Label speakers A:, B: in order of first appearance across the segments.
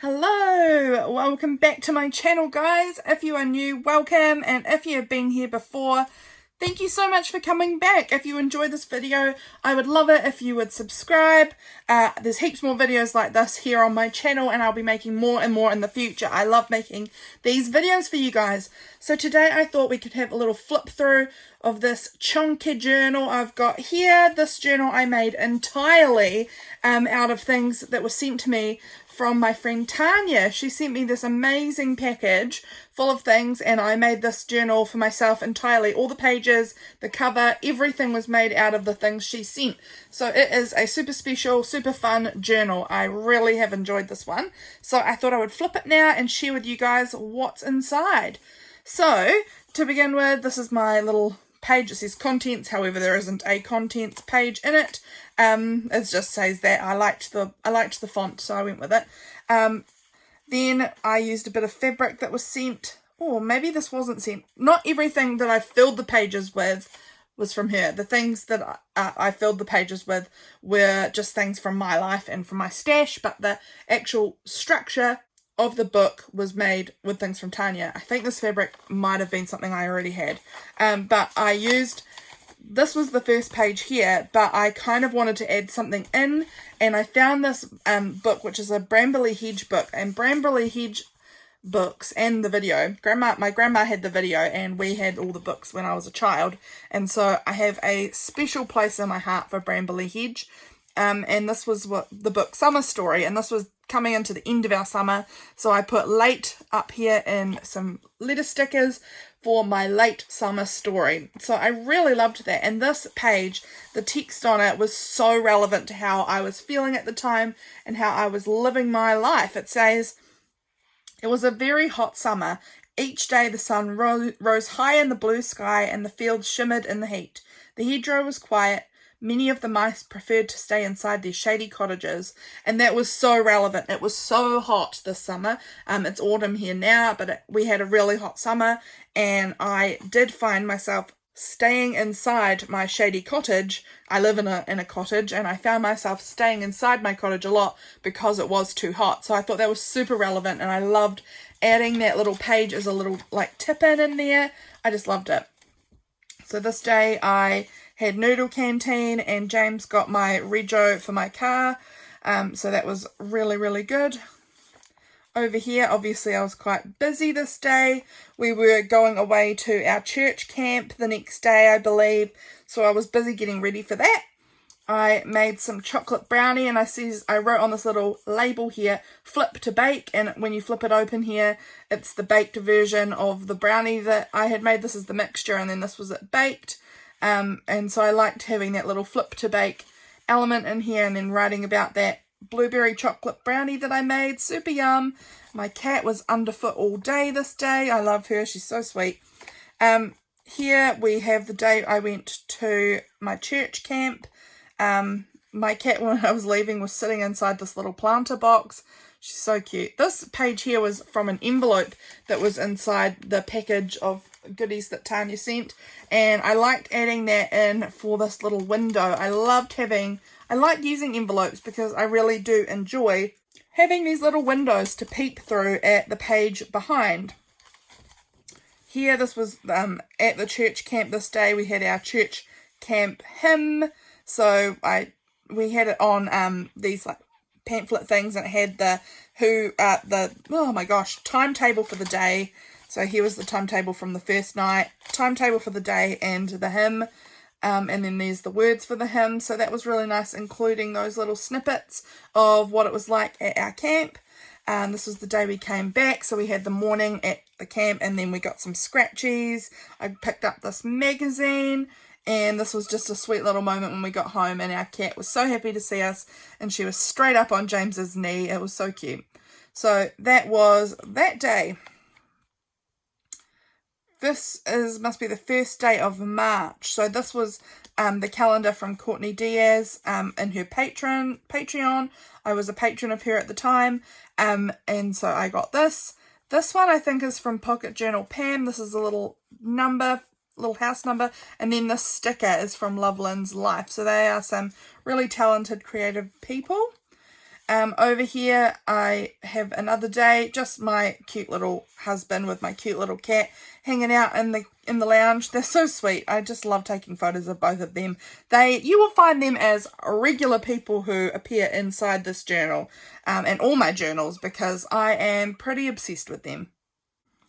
A: Hello, welcome back to my channel, guys. If you are new, welcome, and if you have been here before, thank you so much for coming back. If you enjoyed this video, I would love it if you would subscribe. There's heaps more videos like this here on my channel, and I'll be making more and more in the future. I love making these videos for you guys. So today I thought we could have a little flip through of this chunky journal I've got here. This journal I made entirely out of things that were sent to me from my friend Tanya. She sent me this amazing package full of things, and I made this journal for myself entirely. All the pages, the cover, everything was made out of the things she sent. So it is a super special, super fun journal. I really have enjoyed this one. So I thought I would flip it now and share with you guys what's inside. So to begin with, this is my little page. It says contents, however there isn't a contents page in it. It just says that. I liked the font, so I went with it. Then I used a bit of fabric that was sent, or maybe this wasn't sent. Not everything that I filled the pages with was from her. The things that I filled the pages with were just things from my life and from my stash, but the actual structure of the book was made with things from Tanya. I think this fabric might have been something I already had, but I used, this was the first page here, but I kind of wanted to add something in, and I found this book, which is a Brambley Hedge book, and Brambley Hedge books and the video, my grandma had the video, and we had all the books when I was a child, and so I have a special place in my heart for Brambley Hedge. And this was what the book Summer Story, and this was coming into the end of our summer, so I put late up here in some letter stickers for my late summer story. So I really loved that, and this page, the text on it was so relevant to how I was feeling at the time and how I was living my life. It says, "It was a very hot summer. Each day the sun rose high in the blue sky and the fields shimmered in the heat. The hedgerow was quiet. Many of the mice preferred to stay inside their shady cottages," and that was so relevant. It was so hot this summer. It's autumn here now, but we had a really hot summer, and I did find myself staying inside my shady cottage. I live in a cottage, and I found myself staying inside my cottage a lot because it was too hot. So I thought that was super relevant, and I loved adding that little page as a little like tip in there. I just loved it. So this day I had noodle canteen, and James got my rego for my car, so that was really, really good. Over here, obviously I was quite busy this day. We were going away to our church camp the next day, I believe, so I was busy getting ready for that. I made some chocolate brownie, and I wrote on this little label here, flip to bake, and when you flip it open here, it's the baked version of the brownie that I had made. This is the mixture, and then this was it baked. And so I liked having that little flip to bake element in here, and then writing about that blueberry chocolate brownie that I made. Super yum. My cat was underfoot all day this day. I love her. She's so sweet. Here we have the day I went to my church camp. My cat, when I was leaving, was sitting inside this little planter box. She's so cute. This page here was from an envelope that was inside the package of goodies that Tanya sent, and I liked adding that in for this little window. I like using envelopes because I really do enjoy having these little windows to peek through at the page behind. Here, this was at the church camp this day. We had our church camp hymn, so we had it on these like pamphlet things, and it had the timetable for the day. So here was the timetable from the first night, timetable for the day, and the hymn, and then there's the words for the hymn. So that was really nice, including those little snippets of what it was like at our camp. This was the day we came back, so we had the morning at the camp, and then we got some scratchies. I picked up this magazine, and this was just a sweet little moment when we got home, and our cat was so happy to see us, and she was straight up on James's knee. It was so cute. So that was that day. This must be the first day of March. So this was the calendar from Courtney Diaz in her Patreon. I was a patron of her at the time, and so I got this. This one I think is from Journal Pam. This is a little house number, and then this sticker is from LoveLynnsLife. So they are some really talented, creative people. Over here, I have another day, just my cute little husband with my cute little cat hanging out in the lounge. They're so sweet. I just love taking photos of both of them. You will find them as regular people who appear inside this journal, and all my journals, because I am pretty obsessed with them.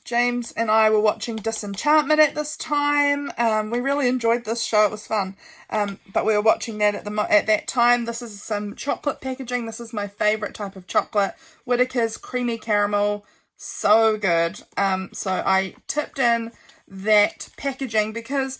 A: James and I were watching Disenchantment at this time. We really enjoyed this show. It was fun. But we were watching that at that time. This is some chocolate packaging. This is my favourite type of chocolate. Whittaker's Creamy Caramel. So good. So I tipped in that packaging because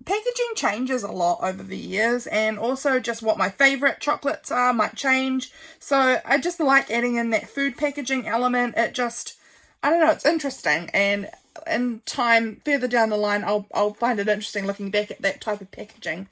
A: packaging changes a lot over the years, and also just what my favourite chocolates are might change. So I just like adding in that food packaging element. It just, I don't know, it's interesting, and in time, further down the line, I'll find it interesting looking back at that type of packaging.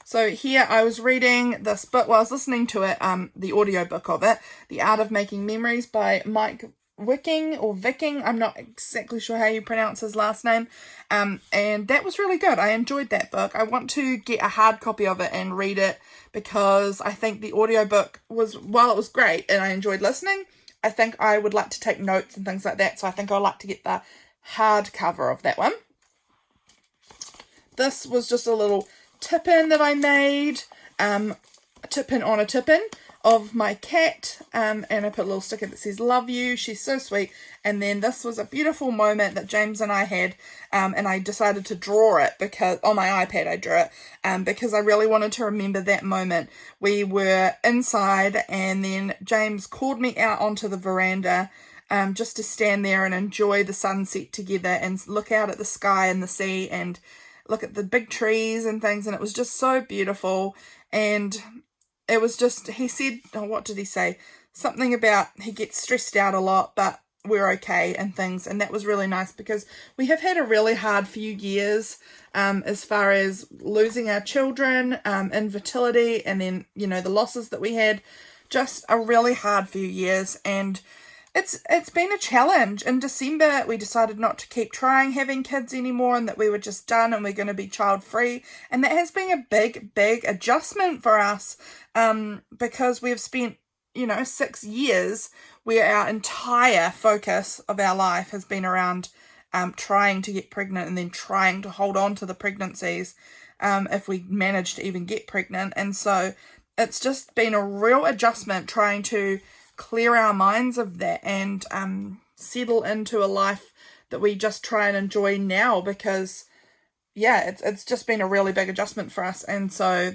A: So here I was reading this book, well, I was listening to it, the audiobook of it, The Art of Making Memories by Mike Vicking, I'm not exactly sure how you pronounce his last name, and that was really good. I enjoyed that book. I want to get a hard copy of it and read it, because I think the audiobook was, while it was great and I enjoyed listening, I think I would like to take notes and things like that, so I think I'd like to get the hardcover of that one. This was just a little tip-in that I made, a tip-in on a tip-in of my cat, and I put a little sticker that says love you. She's so sweet. And then this was a beautiful moment that James and I had, and I decided to draw it, because on my iPad I drew it, because I really wanted to remember that moment. We were inside, and then James called me out onto the veranda, just to stand there and enjoy the sunset together and look out at the sky and the sea and look at the big trees and things, and it was just so beautiful. And it was just, he said, oh, what did he say? Something about he gets stressed out a lot, but we're okay and things. And that was really nice, because we have had a really hard few years, as far as losing our children, infertility, and then, you know, the losses that we had. Just a really hard few years, and it's been a challenge. In December, we decided not to keep trying having kids anymore, and that we were just done and we're going to be child free. And that has been a big adjustment for us, because we've spent, 6 years where our entire focus of our life has been around trying to get pregnant, and then trying to hold on to the pregnancies, if we manage to even get pregnant. And so it's just been a real adjustment trying to clear our minds of that and settle into a life that we just try and enjoy now, because it's just been a really big adjustment for us. And so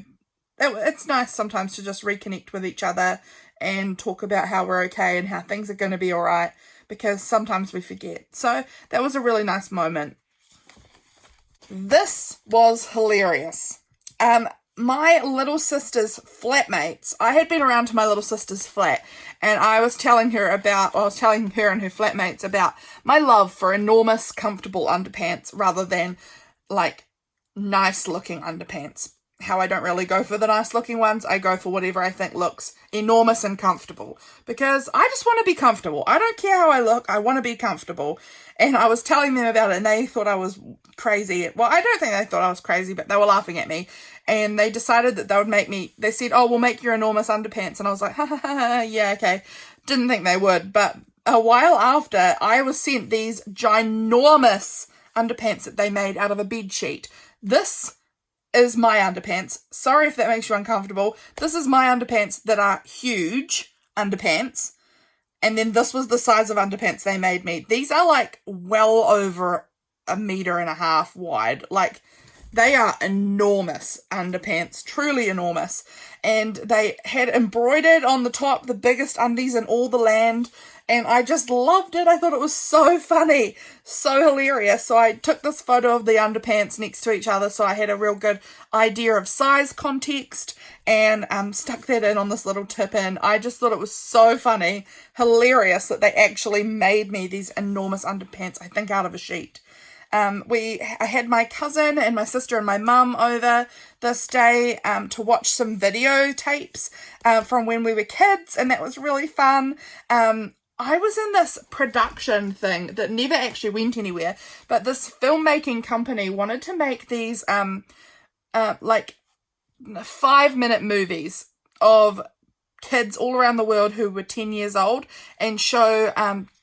A: it's nice sometimes to just reconnect with each other and talk about how we're okay and how things are going to be all right, because sometimes we forget. So that was a really nice moment. This was hilarious. My little sister's flatmates, I had been around to my little sister's flat, and I was telling her and her flatmates about my love for enormous, comfortable underpants rather than, nice looking underpants. How I don't really go for the nice looking ones. I go for whatever I think looks enormous and comfortable, because I just want to be comfortable. I don't care how I look. I want to be comfortable. And I was telling them about it, and they thought I was crazy. Well, I don't think they thought I was crazy, but they were laughing at me. And they decided that they said, oh, we'll make your enormous underpants. And I was like, ha ha ha, yeah, okay. Didn't think they would. But a while after, I was sent these ginormous underpants that they made out of a bed sheet. This is my underpants. Sorry if that makes you uncomfortable. This is my underpants that are huge underpants. And then this was the size of underpants they made me. These are well over 1.5 meters wide. They are enormous underpants, truly enormous. And they had embroidered on the top the biggest undies in all the land. And I just loved it. I thought it was so funny, so hilarious. So I took this photo of the underpants next to each other, so I had a real good idea of size context, and stuck that in on this little tip-in. I just thought it was so funny, hilarious that they actually made me these enormous underpants, I think out of a sheet. I had my cousin and my sister and my mum over this day to watch some videotapes from when we were kids, and that was really fun. I was in this production thing that never actually went anywhere, but this filmmaking company wanted to make these 5-minute movies of kids all around the world who were 10 years old and show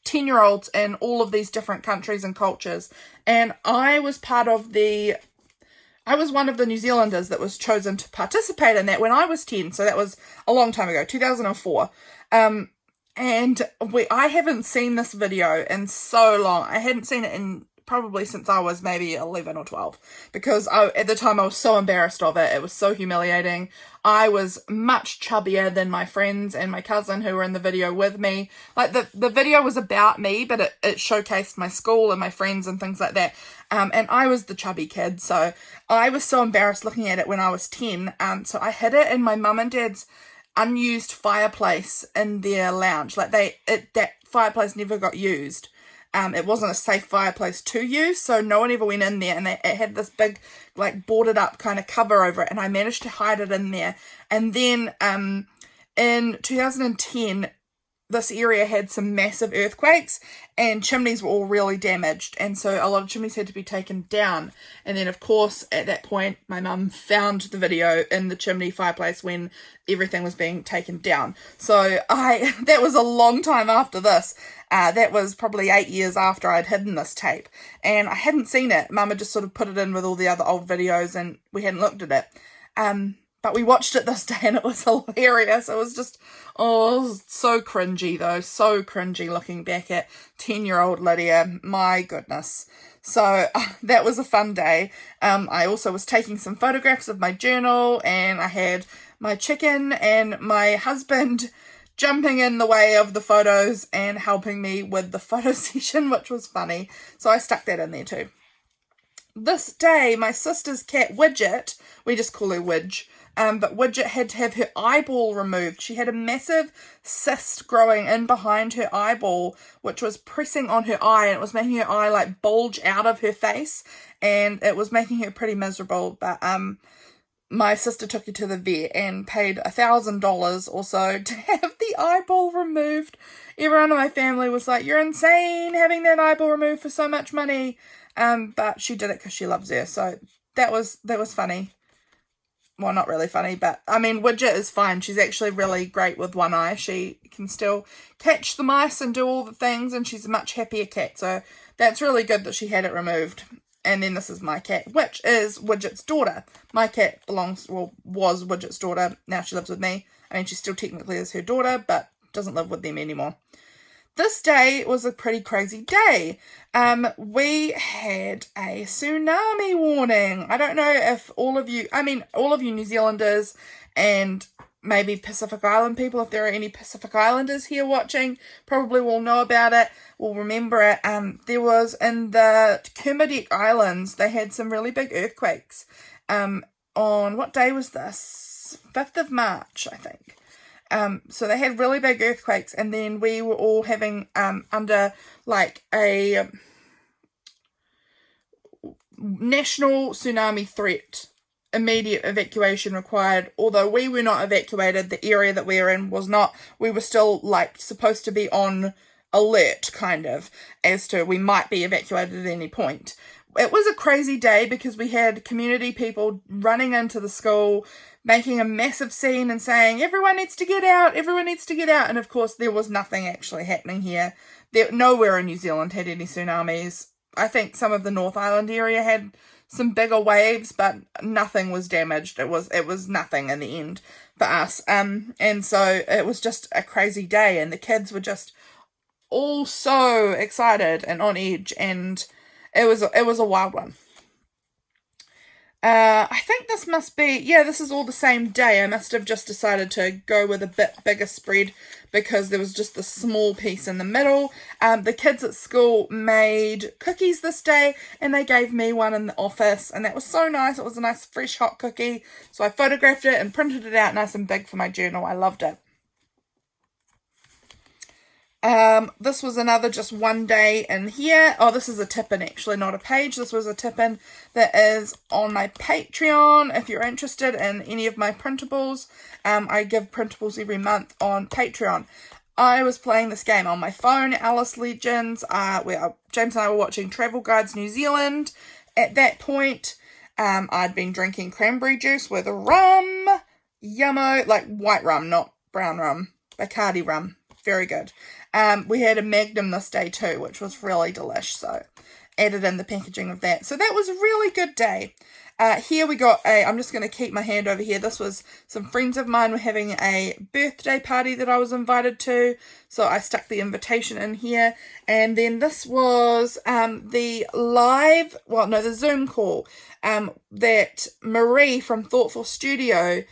A: 10-year-olds in all of these different countries and cultures. And I was one of the New Zealanders that was chosen to participate in that when I was 10. So that was a long time ago, 2004. And I haven't seen this video in so long. I hadn't seen it in probably since I was maybe 11 or 12, because at the time I was so embarrassed of it. It was so humiliating. I was much chubbier than my friends and my cousin who were in the video with me. Like the video was about me, but it showcased my school and my friends and things like that. And I was the chubby kid, so I was so embarrassed looking at it when I was 10. So I hid it in my mum and dad's unused fireplace in their lounge. Like that fireplace never got used. It wasn't a safe fireplace to use, so no one ever went in there, and it had this big, like, boarded up kind of cover over it, and I managed to hide it in there. And then in 2010, this area had some massive earthquakes, and chimneys were all really damaged, and so a lot of chimneys had to be taken down. And then, of course, at that point, my mum found the video in the chimney fireplace when everything was being taken down. So that was a long time after this. That was probably 8 years after I'd hidden this tape, and I hadn't seen it. Mum had just sort of put it in with all the other old videos, and we hadn't looked at it. But we watched it this day, and it was hilarious. It was just, so cringy though. So cringy looking back at 10-year-old Lydia. My goodness. So that was a fun day. I also was taking some photographs of my journal, and I had my chicken and my husband jumping in the way of the photos and helping me with the photo session, which was funny. So I stuck that in there too. This day, my sister's cat Widget, we just call her Widge, but Widget had to have her eyeball removed. She had a massive cyst growing in behind her eyeball, which was pressing on her eye, and it was making her eye like bulge out of her face, and it was making her pretty miserable. But my sister took her to the vet and paid $1,000 or so to have the eyeball removed. Everyone in my family was like, "You're insane having that eyeball removed for so much money." But she did it because she loves her. So that was funny. Well, not really funny, but I mean, Widget is fine. She's actually really great with one eye. She can still catch the mice and do all the things, and she's a much happier cat. So that's really good that she had it removed. And then this is my cat, which is Widget's daughter. My cat was Widget's daughter. Now she lives with me. I mean, she still technically is her daughter, but doesn't live with them anymore. This day was a pretty crazy day. We had a tsunami warning. I don't know if all of you New Zealanders and maybe Pacific Island people, if there are any Pacific Islanders here watching, probably will know about it, will remember it. There was in the Kermadec Islands, they had some really big earthquakes. On what day was this? 5th of March, I think. So they had really big earthquakes, and then we were all having, under like a national tsunami threat, immediate evacuation required. Although we were not evacuated, the area that we were in was not. We were still like supposed to be on alert, kind of, as to we might be evacuated at any point. It was a crazy day because we had community people running into the school, making a massive scene and saying, "Everyone needs to get out, everyone needs to get out." And of course, there was nothing actually happening here. Nowhere in New Zealand had any tsunamis. I think some of the North Island area had some bigger waves, but nothing was damaged. It was nothing in the end for us. And so it was just a crazy day, and the kids were just all so excited and on edge, and it was a wild one. I think this must be, this is all the same day. I must have just decided to go with a bit bigger spread because there was just this small piece in the middle. The kids at school made cookies this day, and they gave me one in the office, and that was so nice. It was a nice fresh hot cookie. So I photographed it and printed it out nice and big for my journal. I loved it. This was another just one day in here. Oh, this is a tip-in actually, not a page. This was a tip-in that is on my Patreon. If you're interested in any of my printables, I give printables every month on Patreon. I was playing this game on my phone, Alice Legends, where James and I were watching Travel Guides New Zealand. At that point, I'd been drinking cranberry juice with rum, yummo, like white rum, not brown rum, Bacardi rum. Very good. We had a Magnum this day too, which was really delish. So added in the packaging of that. So that was a really good day. Here we got I'm just going to keep my hand over here. This was some friends of mine were having a birthday party that I was invited to. So I stuck the invitation in here. And then this was the Zoom call that Marie from Thoughtful Studio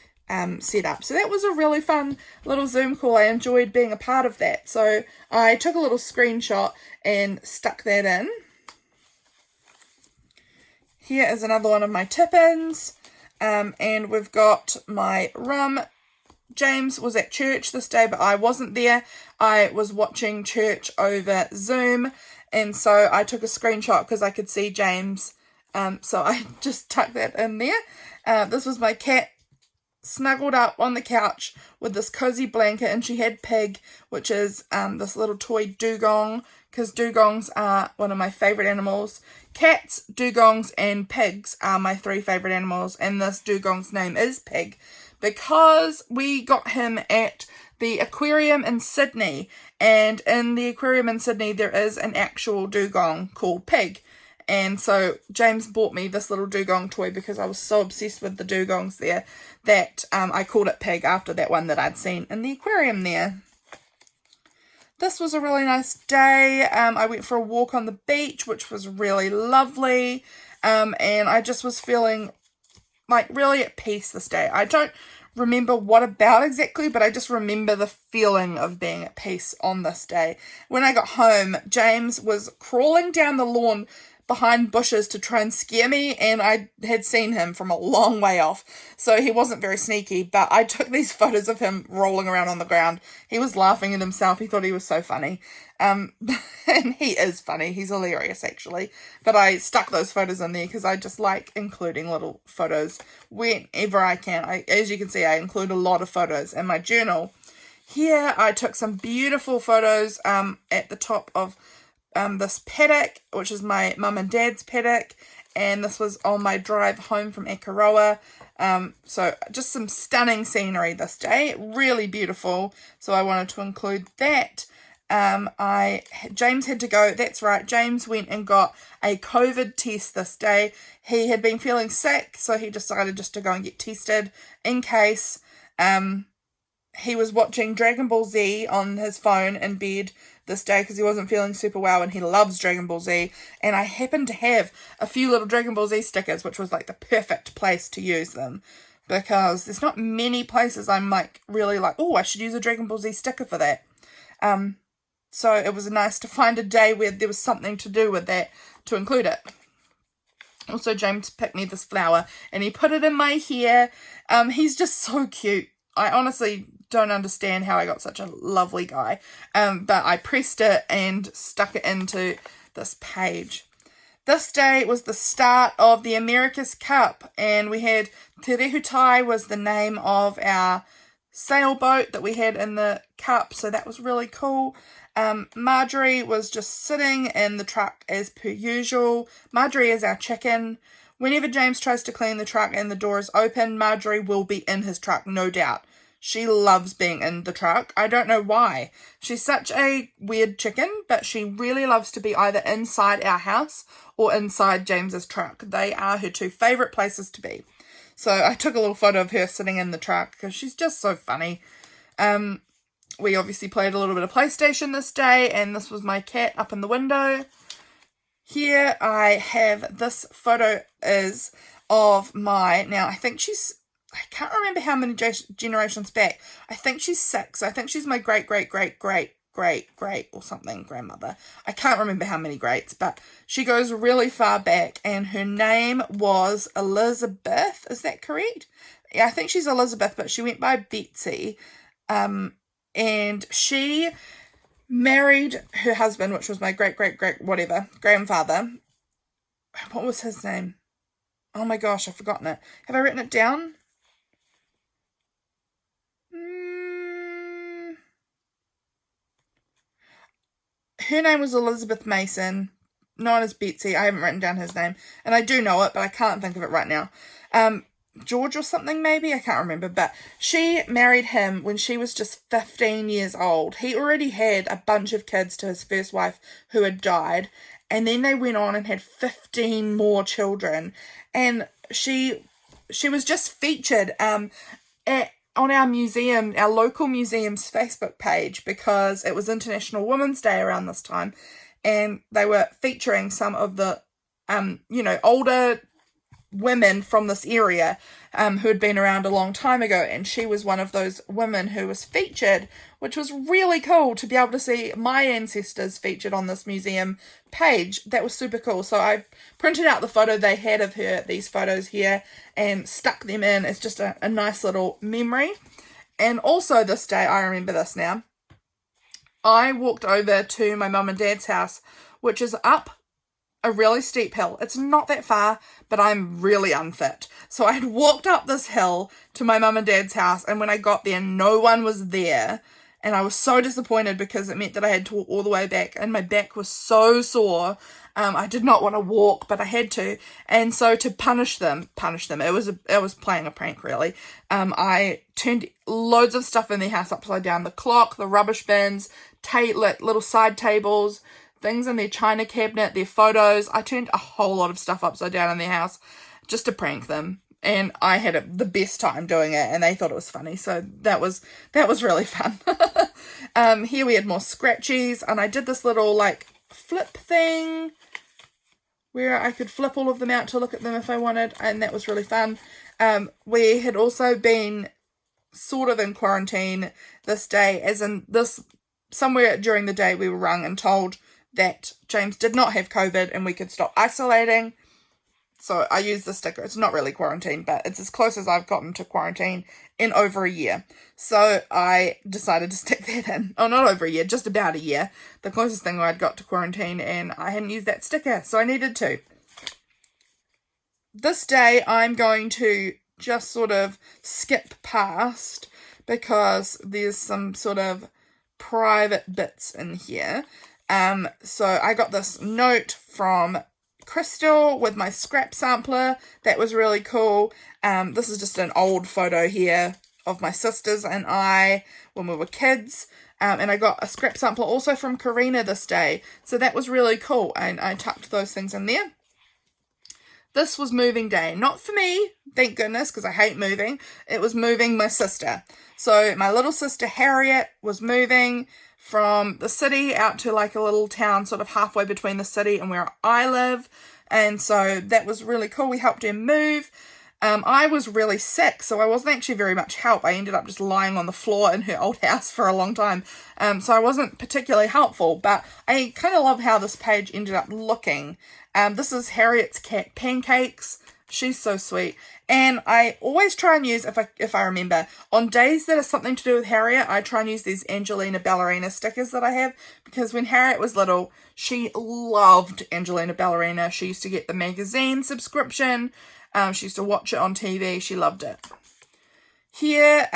A: set up. So that was a really fun little Zoom call. I enjoyed being a part of that. So I took a little screenshot and stuck that in. Here is another one of my tip-ins, and we've got my rum. James was at church this day, but I wasn't there. I was watching church over Zoom, and so I took a screenshot because I could see James, so I just tucked that in there. This was my cat snuggled up on the couch with this cozy blanket, and she had Pig, which is this little toy dugong, because dugongs are one of my favourite animals. Cats, dugongs, and pigs are my 3 favourite animals, and this dugong's name is Pig because we got him at the aquarium in Sydney, and in the aquarium in Sydney there is an actual dugong called Pig. And so James bought me this little dugong toy because I was so obsessed with the dugongs there that I called it Pig after that one that I'd seen in the aquarium there. This was a really nice day. I went for a walk on the beach, which was really lovely. And I just was feeling like really at peace this day. I don't remember what about exactly, but I just remember the feeling of being at peace on this day. When I got home, James was crawling down the lawn behind bushes to try and scare me, and I had seen him from a long way off, so he wasn't very sneaky, but I took these photos of him rolling around on the ground. He was laughing at himself. He thought he was so funny, and he is funny. He's hilarious, actually, but I stuck those photos in there because I just like including little photos whenever I can. As you can see, I include a lot of photos in my journal. Here I took some beautiful photos at the top of this paddock, which is my mum and dad's paddock, and this was on my drive home from Akaroa. So just some stunning scenery this day, really beautiful, so I wanted to include that. James had to go, that's right, James went and got a COVID test this day. He had been feeling sick, so he decided just to go and get tested in case. He was watching Dragon Ball Z on his phone in bed this day because he wasn't feeling super well, and he loves Dragon Ball Z, and I happened to have a few little Dragon Ball Z stickers, which was like the perfect place to use them because there's not many places I'm like really like, oh, I should use a Dragon Ball Z sticker for that. So it was nice to find a day where there was something to do with that to include it. Also, James picked me this flower and he put it in my hair. He's just so cute. I honestly don't understand how I got such a lovely guy. But I pressed it and stuck it into this page. This day was the start of the America's Cup, and we had Te Rehutai was the name of our sailboat that we had in the cup, so that was really cool. Marjorie was just sitting in the truck as per usual. Marjorie is our chicken. Whenever James tries to clean the truck and the door is open, Marjorie will be in his truck, no doubt. She loves being in the truck. I don't know why. She's such a weird chicken, but she really loves to be either inside our house or inside James's truck. They are her 2 favourite places to be. So I took a little photo of her sitting in the truck because she's just so funny. We obviously played a little bit of PlayStation this day, and this was my cat up in the window. Here I have this photo is of now I think I can't remember how many generations back. I think she's 6. I think she's my great or something grandmother. I can't remember how many greats, but she goes really far back, and her name was Elizabeth. Is that correct? Yeah, I think she's Elizabeth, but she went by Betsy. And she married her husband, which was my great grandfather. What was his name? Oh my gosh, I've forgotten it. Have I written it down? Her name was Elizabeth Mason, known as Betsy. I haven't written down his name, and I do know it, but I can't think of it right now. George or something maybe, I can't remember, but she married him when she was just 15 years old. He already had a bunch of kids to his first wife who had died, and then they went on and had 15 more children, and she was just featured on our museum, our local museum's Facebook page, because it was International Women's Day around this time, and they were featuring some of the older women from this area who had been around a long time ago, and she was one of those women who was featured, which was really cool to be able to see my ancestors featured on this museum page. That was super cool. So I printed out the photo they had of her, these photos here, and stuck them in. It's just a nice little memory. And also this day, I remember this now, I walked over to my mum and dad's house, which is up a really steep hill. It's not that far, but I'm really unfit. So I had walked up this hill to my mum and dad's house, and when I got there, no one was there. And I was so disappointed because it meant that I had to walk all the way back, and my back was so sore. I did not want to walk, but I had to. And so to punish them, it was playing a prank, really. I turned loads of stuff in their house upside down. The clock, the rubbish bins, little side tables, things in their china cabinet, their photos. I turned a whole lot of stuff upside down in their house just to prank them. And I had the best time doing it, and they thought it was funny. So that was really fun. Here we had more scratchies, and I did this little like flip thing where I could flip all of them out to look at them if I wanted, and that was really fun. We had also been sort of in quarantine this day, as in somewhere during the day we were rung and told that James did not have COVID and we could stop isolating. So I used the sticker. It's not really quarantine, but it's as close as I've gotten to quarantine in over a year. So I decided to stick that in. Oh, not over a year, just about a year. The closest thing I'd got to quarantine, and I hadn't used that sticker, so I needed to. This day I'm going to just sort of skip past because there's some sort of private bits in here. So I got this note from Crystal with my scrap sampler. That was really cool. This is just an old photo here of my sisters and I when we were kids. And I got a scrap sampler also from Karina this day. So that was really cool. And I tucked those things in there. This was moving day. Not for me, thank goodness, because I hate moving. It was moving my sister. So my little sister Harriet was moving from the city out to like a little town sort of halfway between the city and where I live. And so that was really cool. We helped her move. I was really sick, so I wasn't actually very much help. I ended up just lying on the floor in her old house for a long time. So I wasn't particularly helpful, but I kind of love how this page ended up looking. This is Harriet's cat Pancakes. She's so sweet. And I always try and use, if I remember, on days that are something to do with Harriet, I try and use these Angelina Ballerina stickers that I have, because when Harriet was little, she loved Angelina Ballerina. She used to get the magazine subscription. She used to watch it on TV. She loved it. Here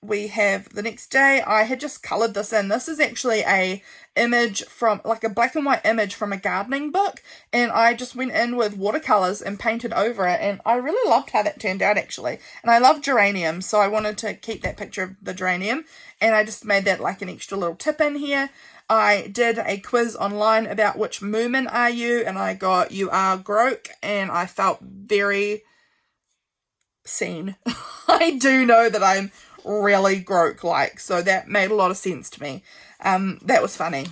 A: we have the next day. I had just coloured this in. This is actually a image from, like a black and white image from a gardening book. And I just went in with watercolours and painted over it. And I really loved how that turned out, actually. And I love geraniums, so I wanted to keep that picture of the geranium. And I just made that like an extra little tip in here. I did a quiz online about which moomin are you, and I got you are Groke, and I felt very seen. I do know that I'm really Groke-like, so that made a lot of sense to me. That was funny.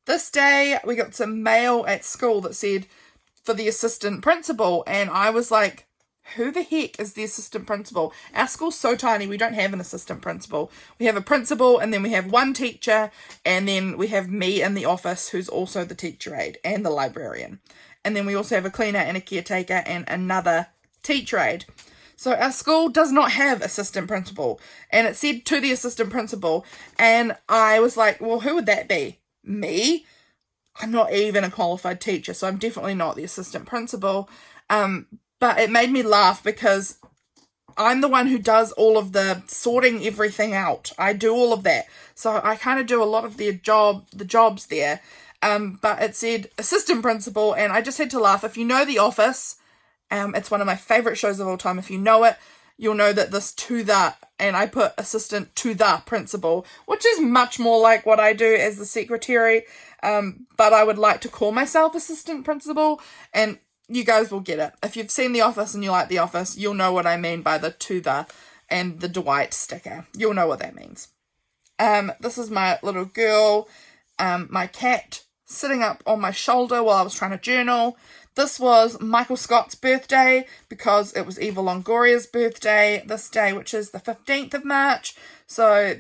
A: This day, we got some mail at school that said, for the assistant principal, and I was like, who the heck is the assistant principal? Our school's so tiny, we don't have an assistant principal. We have a principal, and then we have one teacher, and then we have me in the office, who's also the teacher aide and the librarian. And then we also have a cleaner and a caretaker and another teacher aide. So our school does not have assistant principal. And it said to the assistant principal, and I was like, well, who would that be? Me? I'm not even a qualified teacher, so I'm definitely not the assistant principal. But it made me laugh because I'm the one who does all of the sorting everything out. I do all of that. So I kind of do a lot of the jobs there. But it said assistant principal, and I just had to laugh. If you know the office, It's one of my favourite shows of all time. If you know it, you'll know that this to the, and I put assistant to the principal, which is much more like what I do as the secretary, but I would like to call myself assistant principal, and you guys will get it. If you've seen The Office and you like The Office, you'll know what I mean by the to the and the Dwight sticker. You'll know what that means. This is my little girl, my cat, sitting up on my shoulder while I was trying to journal. This was Michael Scott's birthday because it was Eva Longoria's birthday this day, which is the 15th of March. So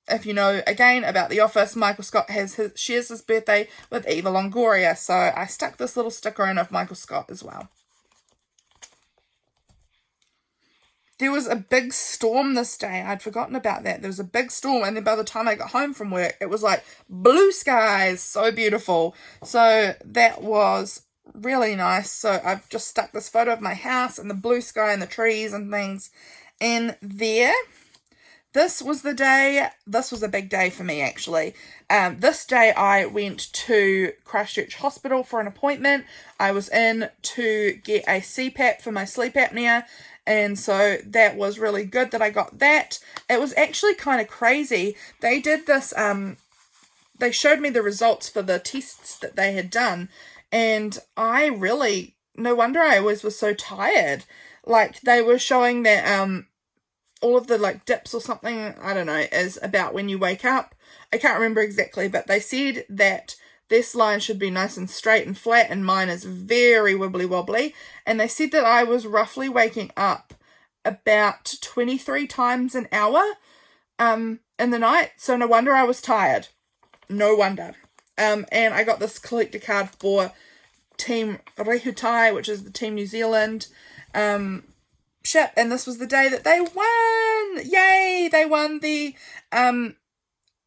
A: if you know, again, about The Office, Michael Scott shares his birthday with Eva Longoria. So I stuck this little sticker in of Michael Scott as well. There was a big storm this day. I'd forgotten about that. There was a big storm, and then by the time I got home from work, it was like blue skies. So beautiful. So that was really nice. So I've just stuck this photo of my house and the blue sky and the trees and things in there. This was the day, this was a big day for me actually. This day I went to Christchurch Hospital for an appointment. I was in to get a CPAP for my sleep apnea, and so that was really good that I got that. It was actually kind of crazy. They did this, they showed me the results for the tests that they had done, and I really, no wonder I always was so tired. Like, they were showing that all of the like dips or something, I don't know, is about when you wake up. I can't remember exactly, but they said that this line should be nice and straight and flat, and mine is very wibbly wobbly. And they said that I was roughly waking up about 23 times an hour in the night. So no wonder I was tired. No wonder. And I got this collector card for Team Rehutai, which is the Team New Zealand ship, and this was the day that they won. Yay, they won the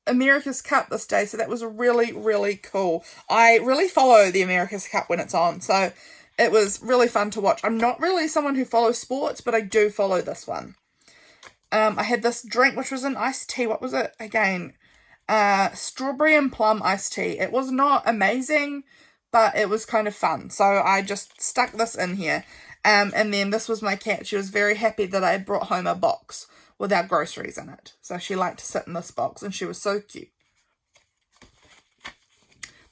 A: America's Cup this day, so that was really, really cool. I really follow the America's Cup when it's on, so it was really fun to watch. I'm not really someone who follows sports, but I do follow this one. I had this drink, which was an iced tea. What was it again? Strawberry and plum iced tea. It was not amazing, but it was kind of fun, so I just stuck this in here. And then this was my cat. She was very happy that I had brought home a box with our groceries in it. So she liked to sit in this box, and she was so cute.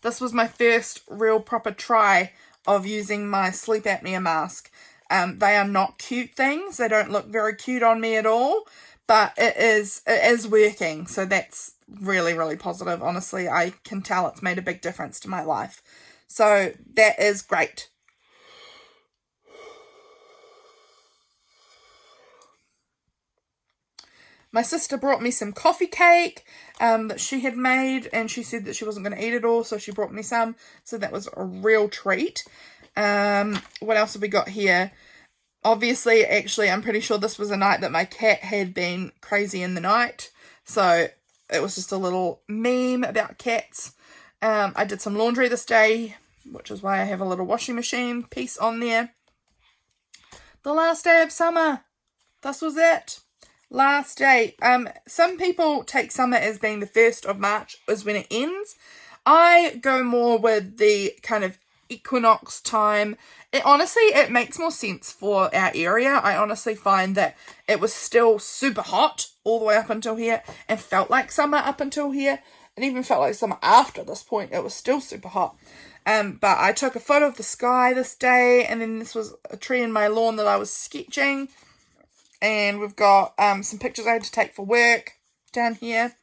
A: This was my first real proper try of using my sleep apnea mask. They are not cute things. They don't look very cute on me at all, but it is working. So that's really, really positive. Honestly, I can tell it's made a big difference to my life. So that is great. My sister brought me some coffee cake that she had made, and she said that she wasn't going to eat it all, so she brought me some. So that was a real treat. What else have we got here? Obviously, actually, I'm pretty sure this was a night that my cat had been crazy in the night. So it was just a little meme about cats. I did some laundry this day, which is why I have a little washing machine piece on there. The last day of summer. This was it. Last day. Some people take summer as being the 1st of March is when it ends. I go more with the kind of equinox time. It makes more sense for our area. I honestly find that it was still super hot all the way up until here, and felt like summer up until here. It even felt like summer after this point. It was still super hot. But I took a photo of the sky this day, and then this was a tree in my lawn that I was sketching. And we've got some pictures I had to take for work down here.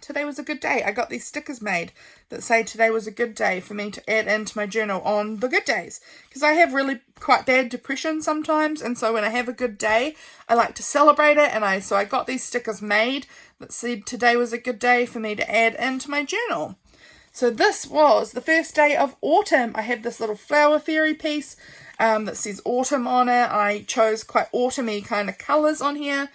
A: Today was a good day. I got these stickers made that say today was a good day for me to add into my journal on the good days. Because I have really quite bad depression sometimes. And so when I have a good day, I like to celebrate it. And so I got these stickers made that said today was a good day for me to add into my journal. So this was the first day of autumn. I have this little flower fairy piece that says autumn on it. I chose quite autumny kind of colours on here,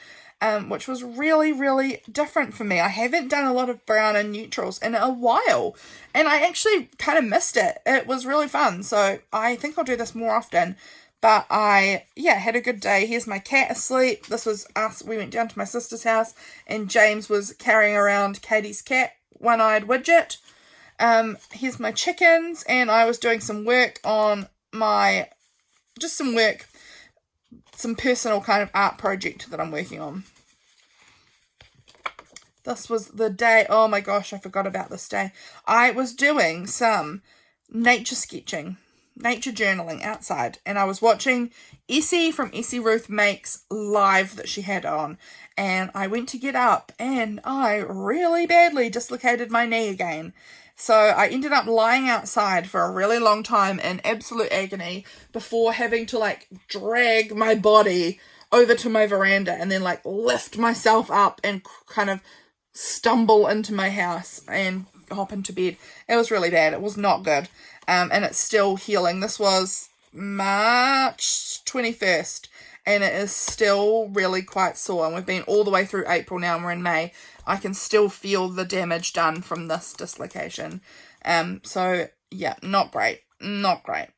A: which was really, really different for me. I haven't done a lot of brown and neutrals in a while, and I actually kind of missed it. It was really fun, so I think I'll do this more often. But I had a good day. Here's my cat asleep. This was us. We went down to my sister's house, and James was carrying around Katie's cat, One-Eyed Widget. Here's my chickens, and I was doing some work on my just some work, some personal kind of art project that I'm working on. This was the day, oh my gosh, I forgot about this day. I was doing some nature sketching, nature journaling outside, and I was watching Essie from Essie Ruth Makes live that she had on, and I went to get up and I really badly dislocated my knee again. So I ended up lying outside for a really long time in absolute agony before having to like drag my body over to my veranda and then like lift myself up and kind of stumble into my house and hop into bed. It was really bad. It was not good. And it's still healing. This was March 21st and it is still really quite sore. And we've been all the way through April now and we're in May. I can still feel the damage done from this dislocation. So yeah, not great. Not great.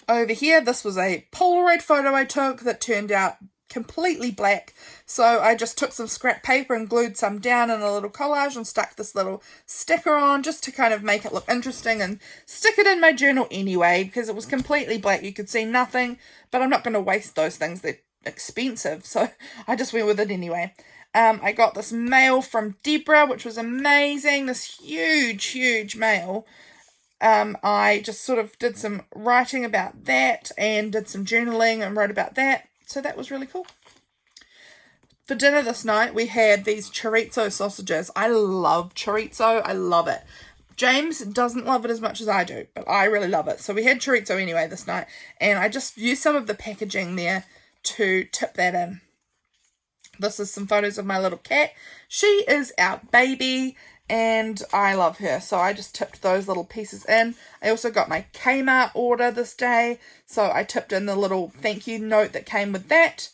A: Over here, this was a Polaroid photo I took that turned out completely black, so I just took some scrap paper and glued some down in a little collage and stuck this little sticker on just to kind of make it look interesting and stick it in my journal anyway because it was completely black. You could see nothing, but I'm not going to waste those things. They're expensive, so I just went with it anyway. I got this mail from Deborah, which was amazing, this huge mail. I just sort of did some writing about that and did some journaling and wrote about that. So that was really cool. For dinner this night, we had these chorizo sausages. I love chorizo. I love it. James doesn't love it as much as I do, but I really love it. So we had chorizo anyway this night, and I just used some of the packaging there to tip that in. This is some photos of my little cat. She is our baby, and I love her, so I just tipped those little pieces in. I also got my Kmart order this day, so I tipped in the little thank you note that came with that.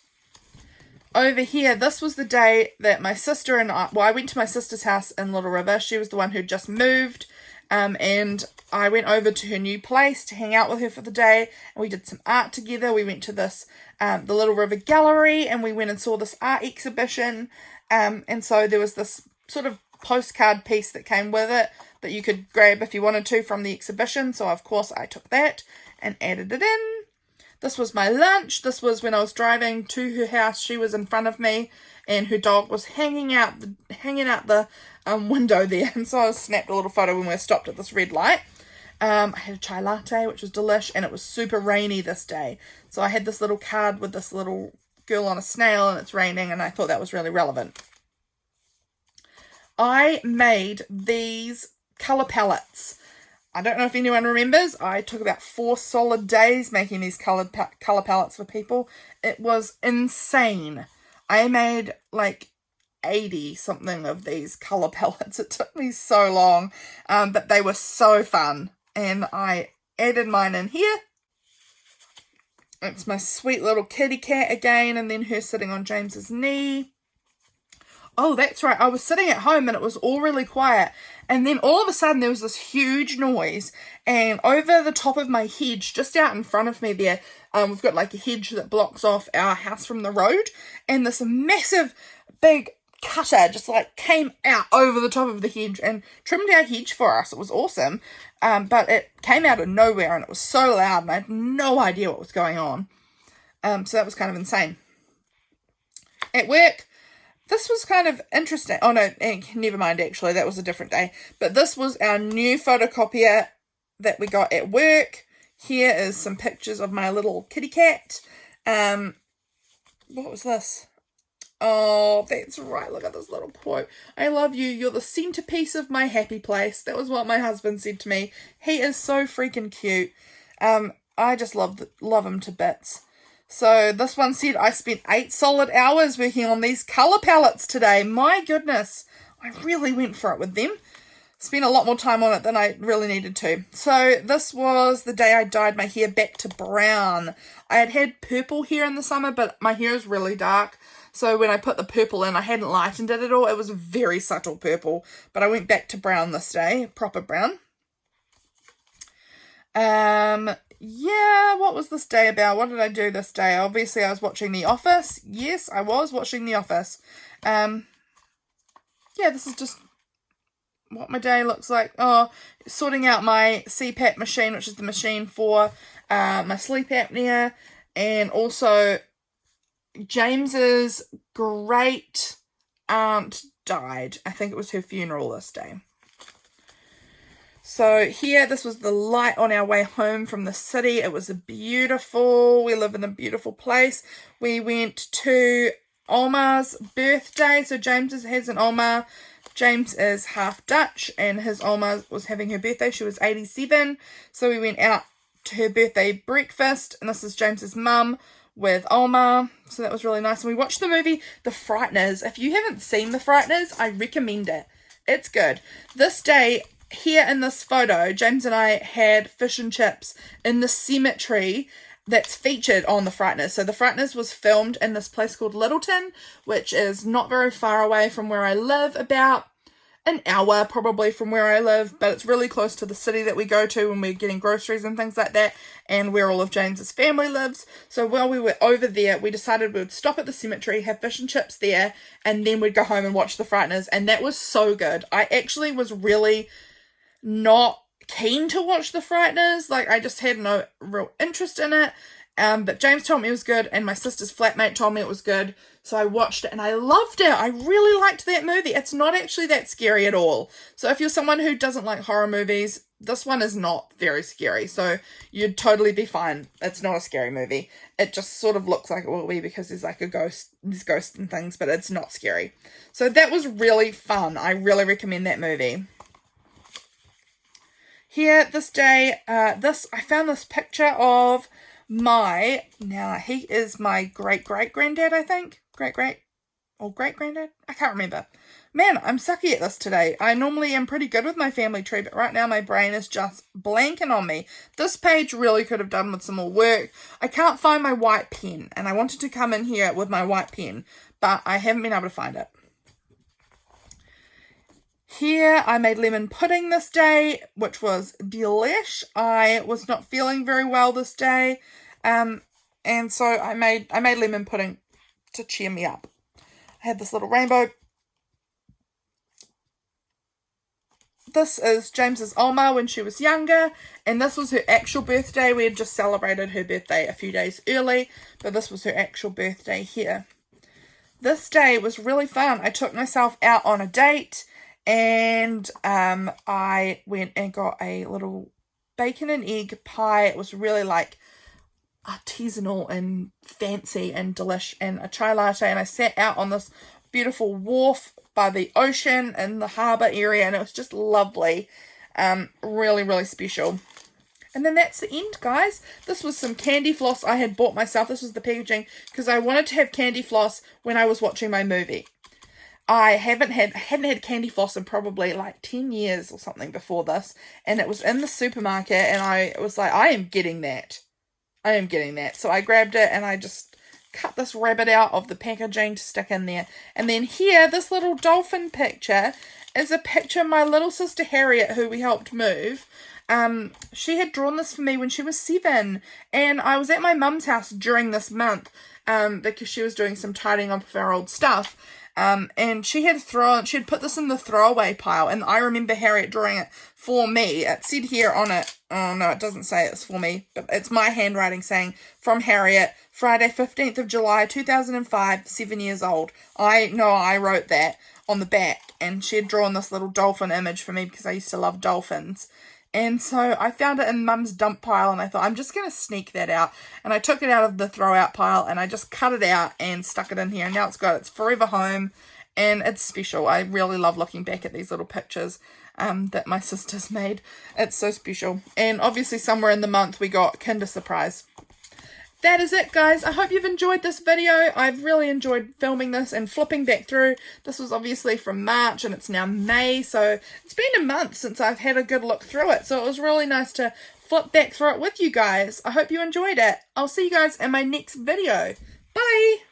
A: Over here, this was the day that my sister and I went to my sister's house in Little River. She was the one who just moved, and I went over to her new place to hang out with her for the day, and we did some art together. We went to this, the Little River Gallery, and we went and saw this art exhibition, and so there was this sort of postcard piece that came with it that you could grab if you wanted to from the exhibition, so of course I took that and added it in. This was my lunch. This was when I was driving to her house. She was in front of me and her dog was hanging out the window there, and so I snapped a little photo when we stopped at this red light. I had a chai latte, which was delish, and it was super rainy this day, so I had this little card with this little girl on a snail and it's raining, and I thought that was really relevant. I made these colour palettes. I don't know if anyone remembers, I took about 4 solid days making these colour palettes for people. It was insane. I made like 80 something of these colour palettes. It took me so long, but they were so fun. And I added mine in here. It's my sweet little kitty cat again, and then her sitting on James's knee. Oh, that's right. I was sitting at home and it was all really quiet. And then all of a sudden there was this huge noise. And over the top of my hedge, just out in front of me there, we've got like a hedge that blocks off our house from the road. And this massive big cutter just like came out over the top of the hedge and trimmed our hedge for us. It was awesome. But it came out of nowhere and it was so loud and I had no idea what was going on. So that was kind of insane. At work, this was kind of interesting. Oh no, never mind actually, that was a different day. But this was our new photocopier that we got at work. Here is some pictures of my little kitty cat. What was this? Oh, that's right, look at this little quote. I love you, you're the centerpiece of my happy place. That was what my husband said to me. He is so freaking cute. I just love him to bits. So this one said, I spent 8 solid hours working on these colour palettes today. My goodness, I really went for it with them. Spent a lot more time on it than I really needed to. So this was the day I dyed my hair back to brown. I had purple hair in the summer, but my hair is really dark. So when I put the purple in, I hadn't lightened it at all. It was a very subtle purple, but I went back to brown this day, proper brown. Yeah, what was this day about? What did I do this day? Obviously, I was watching The Office. Yes, I was watching The Office. Yeah, this is just what my day looks like. Oh, sorting out my CPAP machine, which is the machine for my sleep apnea, and also James's great aunt died. I think it was her funeral this day. So here, this was the light on our way home from the city. It was beautiful. We live in a beautiful place. We went to Omar's birthday. So James has an Omar. James is half Dutch, and his Oma was having her birthday. She was 87. So we went out to her birthday breakfast, and this is James's mum with Oma. So that was really nice. And we watched the movie The Frighteners. If you haven't seen The Frighteners, I recommend it. It's good. This day, here in this photo, James and I had fish and chips in the cemetery that's featured on The Frighteners. So The Frighteners was filmed in this place called Littleton, which is not very far away from where I live, about an hour probably from where I live, but it's really close to the city that we go to when we're getting groceries and things like that, and where all of James's family lives. So while we were over there, we decided we would stop at the cemetery, have fish and chips there, and then we'd go home and watch The Frighteners, and that was so good. I actually was really not keen to watch The Frighteners. Like, I just had no real interest in it. But James told me it was good, and my sister's flatmate told me it was good. So I watched it, and I loved it. I really liked that movie. It's not actually that scary at all. So if you're someone who doesn't like horror movies, this one is not very scary. So you'd totally be fine. It's not a scary movie. It just sort of looks like it will be because there's like there's ghosts and things, but it's not scary. So that was really fun. I really recommend that movie. Here, this day, I found this picture of now he is my great-great-granddad, I think. Great-granddad? I can't remember. Man, I'm sucky at this today. I normally am pretty good with my family tree, but right now my brain is just blanking on me. This page really could have done with some more work. I can't find my white pen, and I wanted to come in here with my white pen, but I haven't been able to find it. Here, I made lemon pudding this day, which was delish. I was not feeling very well this day, and so I made lemon pudding to cheer me up. I had this little rainbow. This is James's Oma when she was younger, and this was her actual birthday. We had just celebrated her birthday a few days early, but this was her actual birthday here. This day was really fun. I took myself out on a date, and I went and got a little bacon and egg pie. It was really like artisanal and fancy and delish, and a chai latte, and I sat out on this beautiful wharf by the ocean in the harbour area, and it was just lovely. Really, really special. And then that's the end, guys. This was some candy floss I had bought myself. This was the packaging because I wanted to have candy floss when I was watching my movie. I hadn't had candy floss in probably like 10 years or something before this, and it was in the supermarket, and I was like, I am getting that. So I grabbed it, and I just cut this rabbit out of the packaging to stick in there. And then here, this little dolphin picture is a picture of my little sister Harriet, who we helped move. She had drawn this for me when she was 7, and I was at my mum's house during this month because she was doing some tidying up of our old stuff. And she had put this in the throwaway pile, and I remember Harriet drawing it for me. It said here on it, oh no, it doesn't say it's for me, but it's my handwriting saying, from Harriet, Friday 15th of July 2005, 7 years old. I know I wrote that on the back, and she had drawn this little dolphin image for me because I used to love dolphins. And so I found it in Mum's dump pile, and I thought, I'm just going to sneak that out. And I took it out of the throw out pile, and I just cut it out and stuck it in here. And now it's got its forever home, and it's special. I really love looking back at these little pictures that my sister's made. It's so special. And obviously somewhere in the month we got Kinder Surprise. That is it, guys. I hope you've enjoyed this video. I've really enjoyed filming this and flipping back through. This was obviously from March, and it's now May, so it's been a month since I've had a good look through it. So it was really nice to flip back through it with you guys. I hope you enjoyed it. I'll see you guys in my next video. Bye!